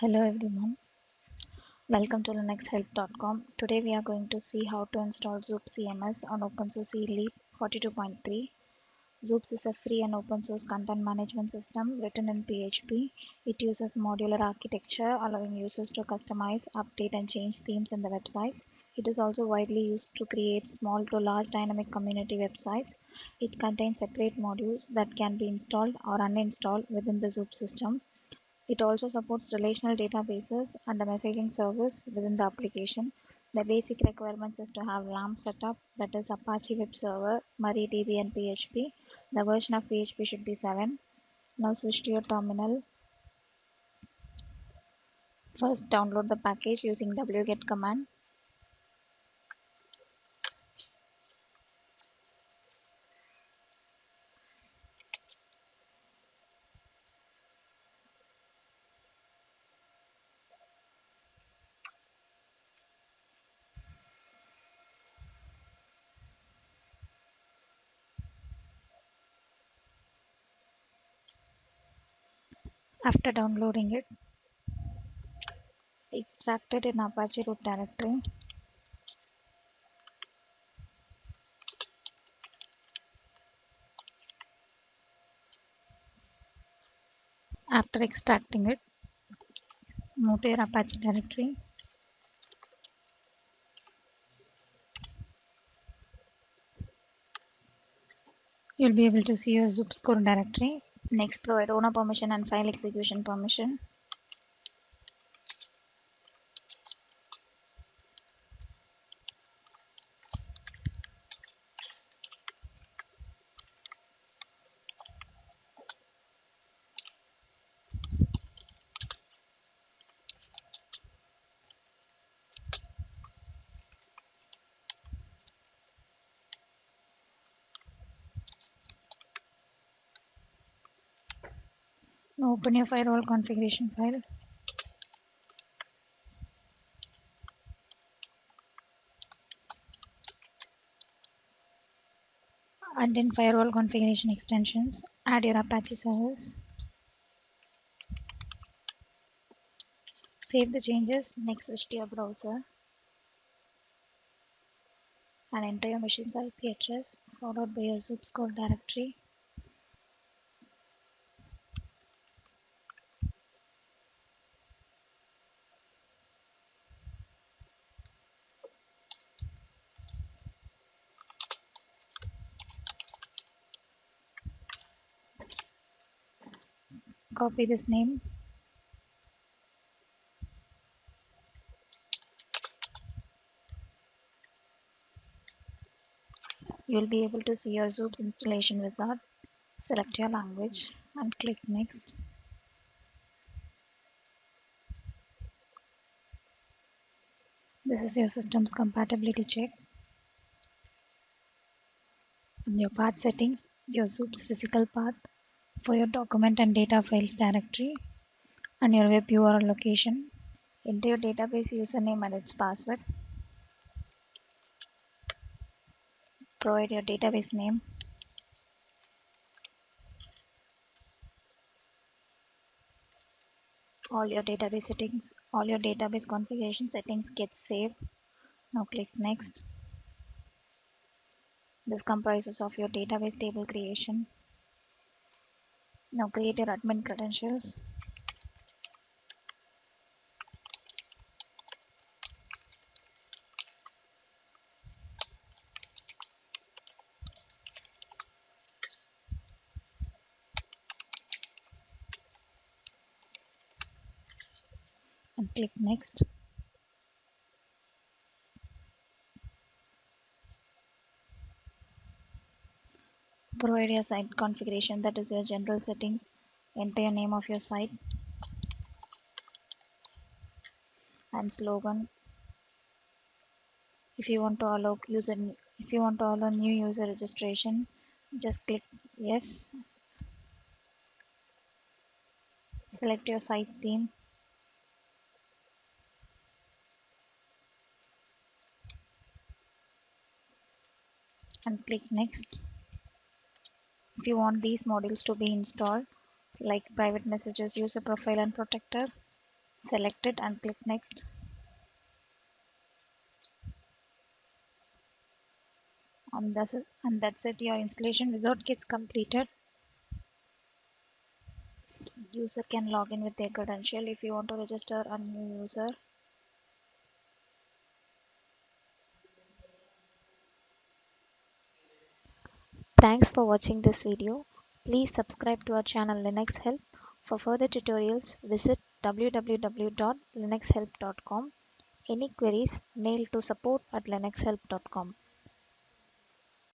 Hello everyone, welcome to linuxhelp.com. Today we are going to see how to install Xoops CMS on OpenSUSE Leap 42.3. Xoops is a free and open source content management system written in PHP. It uses modular architecture, allowing users to customize, update and change themes in the websites. It is also widely used to create small to large dynamic community websites. It contains separate modules that can be installed or uninstalled within the Xoops system. It also supports relational databases and a messaging service within the application. The basic requirements is to have LAMP setup, that is Apache Web Server, MariaDB and PHP. The version of PHP should be 7. Now switch to your terminal. First download the package using wget command. After downloading it, extract it in Apache root directory. After extracting it, move to your Apache directory. You'll be able to see your Xoops core directory. Next, provide owner permission and file execution permission. Now open your firewall configuration file. And in firewall configuration extensions, add your Apache service. Save the changes. Next, switch to your browser and enter your machine's IP address followed by your Xoops core directory. Copy this name. You'll be able to see your Xoops installation wizard. Select your language and click Next. This is your system's compatibility check. In your path settings, your Xoops physical path for your document and data files directory and your web URL location. Enter your database username and its password. Provide your database name. All your database configuration settings get saved. Now click Next. This comprises of your database table creation. Now create your admin credentials. And click Next. Provide your site configuration, that is your general settings. Enter your name of your site and slogan. If you want to allow new user registration, just click yes. Select your site theme and click Next. If you want these modules to be installed, like private messages, user profile and protector, Select it and click next. And that's it. Your installation wizard gets completed. User can log in with their credential. If you want to register a new user, thanks for watching this video. Please subscribe to our channel Linux Help. For further tutorials, visit www.linuxhelp.com. Any queries, mail to support@linuxhelp.com.